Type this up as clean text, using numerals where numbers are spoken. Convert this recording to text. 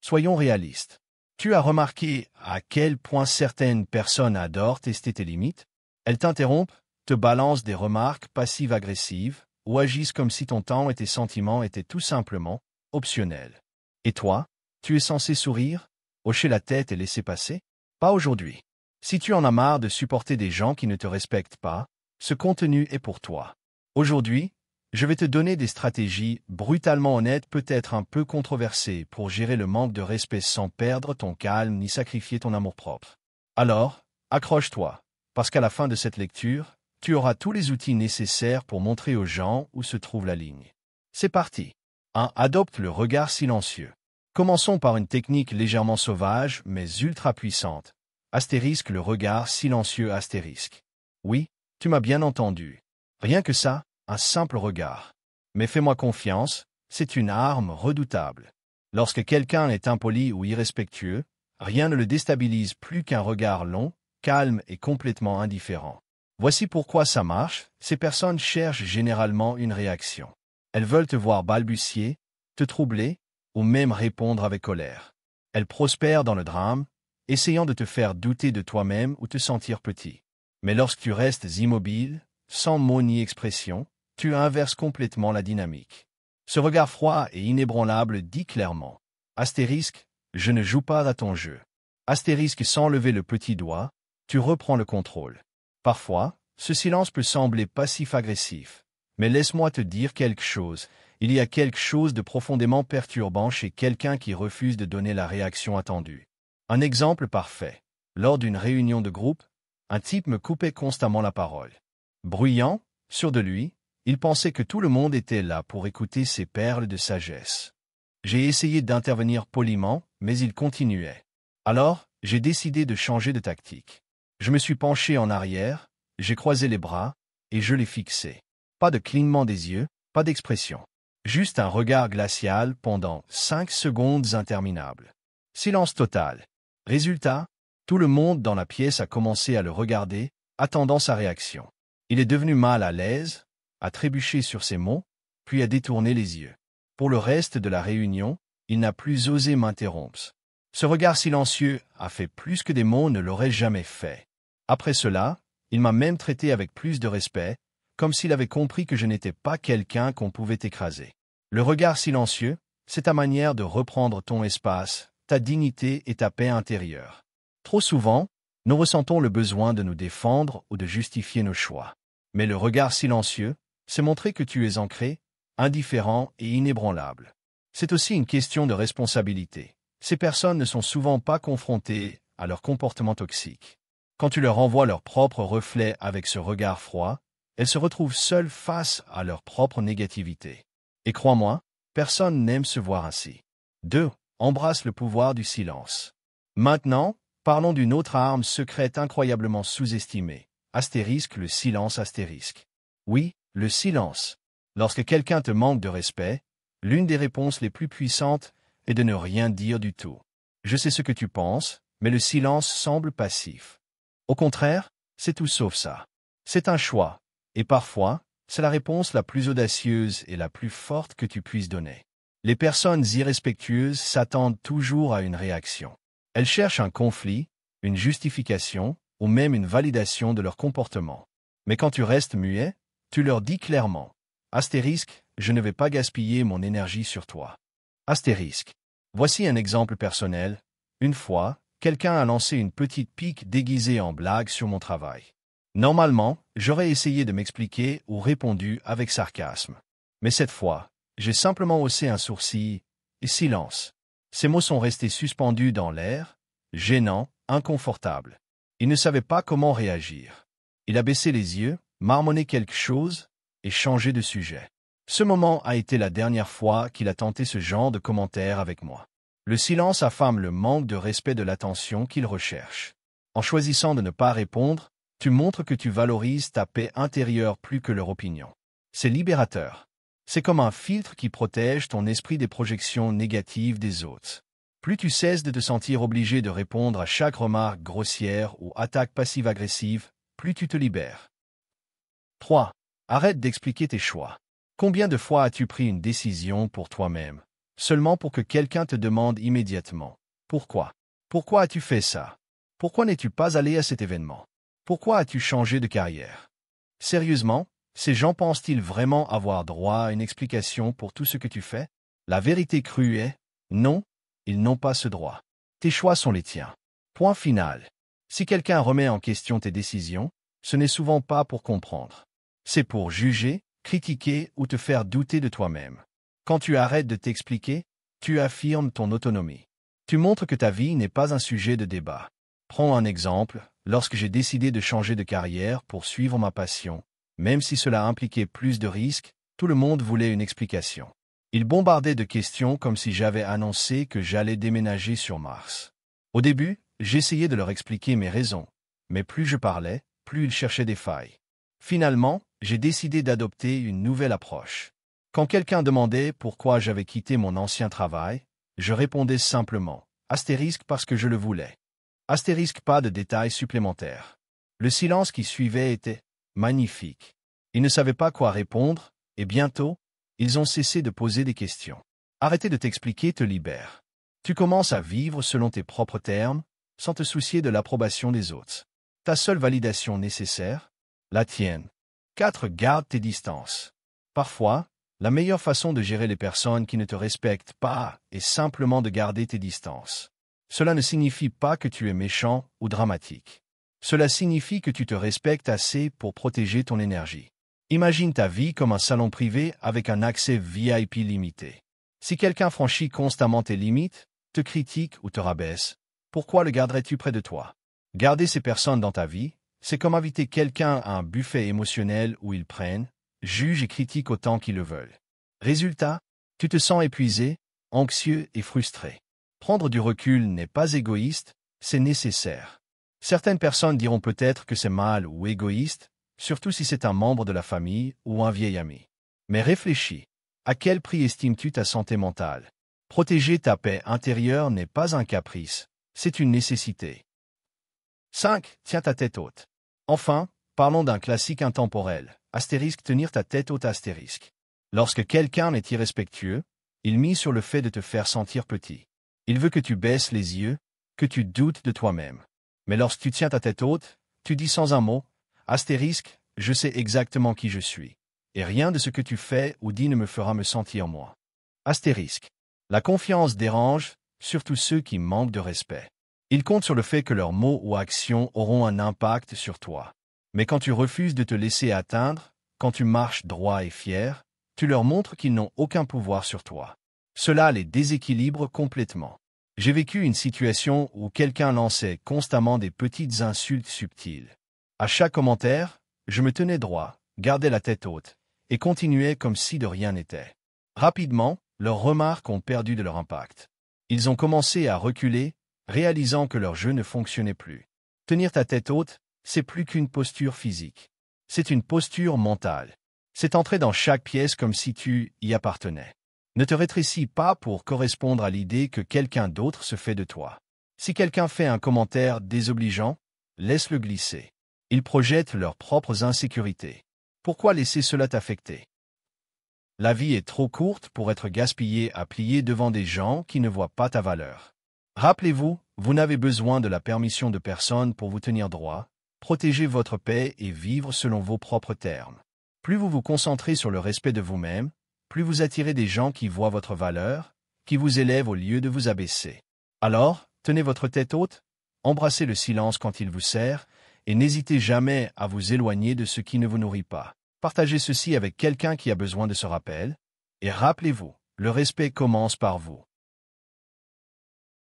Soyons réalistes. Tu as remarqué à quel point certaines personnes adorent tester tes limites? Elles t'interrompent, te balancent des remarques passives-agressives ou agissent comme si ton temps et tes sentiments étaient tout simplement optionnels. Et toi, tu es censé sourire, hocher la tête et laisser passer? Pas aujourd'hui. Si tu en as marre de supporter des gens qui ne te respectent pas, ce contenu est pour toi. Aujourd'hui, je vais te donner des stratégies brutalement honnêtes, peut-être un peu controversées, pour gérer le manque de respect sans perdre ton calme ni sacrifier ton amour-propre. Alors, accroche-toi, parce qu'à la fin de cette lecture, tu auras tous les outils nécessaires pour montrer aux gens où se trouve la ligne. C'est parti. 1. Adopte le regard silencieux. Commençons par une technique légèrement sauvage, mais ultra puissante. Astérisque le regard silencieux astérisque. Oui, tu m'as bien entendu. Rien que ça, un simple regard. Mais fais-moi confiance, c'est une arme redoutable. Lorsque quelqu'un est impoli ou irrespectueux, rien ne le déstabilise plus qu'un regard long, calme et complètement indifférent. Voici pourquoi ça marche, ces personnes cherchent généralement une réaction. Elles veulent te voir balbutier, te troubler, ou même répondre avec colère. Elles prospèrent dans le drame, essayant de te faire douter de toi-même ou te sentir petit. Mais lorsque tu restes immobile, sans mots ni expression, tu inverses complètement la dynamique. Ce regard froid et inébranlable dit clairement « Astérisque, je ne joue pas à ton jeu. » Astérisque sans lever le petit doigt, tu reprends le contrôle. Parfois, ce silence peut sembler passif-agressif, mais laisse-moi te dire quelque chose. Il y a quelque chose de profondément perturbant chez quelqu'un qui refuse de donner la réaction attendue. Un exemple parfait. Lors d'une réunion de groupe, un type me coupait constamment la parole. Bruyant, sûr de lui, il pensait que tout le monde était là pour écouter ses perles de sagesse. J'ai essayé d'intervenir poliment, mais il continuait. Alors, j'ai décidé de changer de tactique. Je me suis penché en arrière, j'ai croisé les bras, et je l'ai fixé. Pas de clignement des yeux, pas d'expression. Juste un regard glacial pendant 5 secondes interminables. Silence total. Résultat, tout le monde dans la pièce a commencé à le regarder, attendant sa réaction. Il est devenu mal à l'aise, a trébuché sur ses mots, puis a détourné les yeux. Pour le reste de la réunion, il n'a plus osé m'interrompre. Ce regard silencieux a fait plus que des mots ne l'auraient jamais fait. Après cela, il m'a même traité avec plus de respect, comme s'il avait compris que je n'étais pas quelqu'un qu'on pouvait écraser. Le regard silencieux, c'est ta manière de reprendre ton espace, ta dignité et ta paix intérieure. Trop souvent, nous ressentons le besoin de nous défendre ou de justifier nos choix. Mais le regard silencieux, c'est montrer que tu es ancré, indifférent et inébranlable. C'est aussi une question de responsabilité. Ces personnes ne sont souvent pas confrontées à leur comportement toxique. Quand tu leur envoies leur propre reflet avec ce regard froid, elles se retrouvent seules face à leur propre négativité. Et crois-moi, personne n'aime se voir ainsi. 2. Embrasse le pouvoir du silence. Maintenant, parlons d'une autre arme secrète incroyablement sous-estimée. Astérisque le silence astérisque. Oui, le silence. Lorsque quelqu'un te manque de respect, l'une des réponses les plus puissantes est de ne rien dire du tout. Je sais ce que tu penses, mais le silence semble passif. Au contraire, c'est tout sauf ça. C'est un choix, et parfois, c'est la réponse la plus audacieuse et la plus forte que tu puisses donner. Les personnes irrespectueuses s'attendent toujours à une réaction. Elles cherchent un conflit, une justification, ou même une validation de leur comportement. Mais quand tu restes muet, tu leur dis clairement « Astérisque, je ne vais pas gaspiller mon énergie sur toi. » Astérisque. Voici un exemple personnel. Une fois, quelqu'un a lancé une petite pique déguisée en blague sur mon travail. Normalement, j'aurais essayé de m'expliquer ou répondu avec sarcasme. Mais cette fois, j'ai simplement haussé un sourcil et silence. Ces mots sont restés suspendus dans l'air, gênants, inconfortables. Il ne savait pas comment réagir. Il a baissé les yeux, marmonné quelque chose et changé de sujet. Ce moment a été la dernière fois qu'il a tenté ce genre de commentaire avec moi. Le silence affame le manque de respect de l'attention qu'il recherche. En choisissant de ne pas répondre, tu montres que tu valorises ta paix intérieure plus que leur opinion. C'est libérateur. C'est comme un filtre qui protège ton esprit des projections négatives des autres. Plus tu cesses de te sentir obligé de répondre à chaque remarque grossière ou attaque passive-agressive, plus tu te libères. 3. Arrête d'expliquer tes choix. Combien de fois as-tu pris une décision pour toi-même, seulement pour que quelqu'un te demande immédiatement « Pourquoi? Pourquoi as-tu fait ça? Pourquoi n'es-tu pas allé à cet événement? Pourquoi as-tu changé de carrière ?» Sérieusement, ces gens pensent-ils vraiment avoir droit à une explication pour tout ce que tu fais? La vérité crue est « Non, ils n'ont pas ce droit. Tes choix sont les tiens. » Point final. Si quelqu'un remet en question tes décisions, ce n'est souvent pas pour comprendre. C'est pour juger, critiquer ou te faire douter de toi-même. Quand tu arrêtes de t'expliquer, tu affirmes ton autonomie. Tu montres que ta vie n'est pas un sujet de débat. Prends un exemple, lorsque j'ai décidé de changer de carrière pour suivre ma passion, même si cela impliquait plus de risques, tout le monde voulait une explication. Ils bombardaient de questions comme si j'avais annoncé que j'allais déménager sur Mars. Au début, j'essayais de leur expliquer mes raisons, mais plus je parlais, plus ils cherchaient des failles. Finalement, j'ai décidé d'adopter une nouvelle approche. Quand quelqu'un demandait pourquoi j'avais quitté mon ancien travail, je répondais simplement « astérisque parce que je le voulais ». Astérisque pas de détails supplémentaires. Le silence qui suivait était magnifique. Ils ne savaient pas quoi répondre, et bientôt, ils ont cessé de poser des questions. Arrêter de t'expliquer te libère. Tu commences à vivre selon tes propres termes, sans te soucier de l'approbation des autres. Ta seule validation nécessaire, la tienne. 4. Garde tes distances. Parfois, la meilleure façon de gérer les personnes qui ne te respectent pas est simplement de garder tes distances. Cela ne signifie pas que tu es méchant ou dramatique. Cela signifie que tu te respectes assez pour protéger ton énergie. Imagine ta vie comme un salon privé avec un accès VIP limité. Si quelqu'un franchit constamment tes limites, te critique ou te rabaisse, pourquoi le garderais-tu près de toi? Garder ces personnes dans ta vie, c'est comme inviter quelqu'un à un buffet émotionnel où ils prennent, jugent et critiquent autant qu'ils le veulent. Résultat, tu te sens épuisé, anxieux et frustré. Prendre du recul n'est pas égoïste, c'est nécessaire. Certaines personnes diront peut-être que c'est mal ou égoïste, surtout si c'est un membre de la famille ou un vieil ami. Mais réfléchis, à quel prix estimes-tu ta santé mentale? Protéger ta paix intérieure n'est pas un caprice, c'est une nécessité. 5. Tiens ta tête haute. Enfin, parlons d'un classique intemporel, astérisque tenir ta tête haute astérisque. Lorsque quelqu'un est irrespectueux, il mise sur le fait de te faire sentir petit. Il veut que tu baisses les yeux, que tu doutes de toi-même. Mais lorsque tu tiens ta tête haute, tu dis sans un mot, astérisque, je sais exactement qui je suis. Et rien de ce que tu fais ou dis ne me fera me sentir moi. Astérisque. La confiance dérange, surtout ceux qui manquent de respect. Ils comptent sur le fait que leurs mots ou actions auront un impact sur toi. Mais quand tu refuses de te laisser atteindre, quand tu marches droit et fier, tu leur montres qu'ils n'ont aucun pouvoir sur toi. Cela les déséquilibre complètement. J'ai vécu une situation où quelqu'un lançait constamment des petites insultes subtiles. À chaque commentaire, je me tenais droit, gardais la tête haute, et continuais comme si de rien n'était. Rapidement, leurs remarques ont perdu de leur impact. Ils ont commencé à reculer, réalisant que leur jeu ne fonctionnait plus. Tenir ta tête haute, c'est plus qu'une posture physique. C'est une posture mentale. C'est entrer dans chaque pièce comme si tu y appartenais. Ne te rétrécis pas pour correspondre à l'idée que quelqu'un d'autre se fait de toi. Si quelqu'un fait un commentaire désobligeant, laisse-le glisser. Ils projettent leurs propres insécurités. Pourquoi laisser cela t'affecter? La vie est trop courte pour être gaspillée à plier devant des gens qui ne voient pas ta valeur. Rappelez-vous, vous n'avez besoin de la permission de personne pour vous tenir droit, protéger votre paix et vivre selon vos propres termes. Plus vous vous concentrez sur le respect de vous-même, plus vous attirez des gens qui voient votre valeur, qui vous élèvent au lieu de vous abaisser. Alors, tenez votre tête haute, embrassez le silence quand il vous sert, et n'hésitez jamais à vous éloigner de ce qui ne vous nourrit pas. Partagez ceci avec quelqu'un qui a besoin de ce rappel, et rappelez-vous, le respect commence par vous.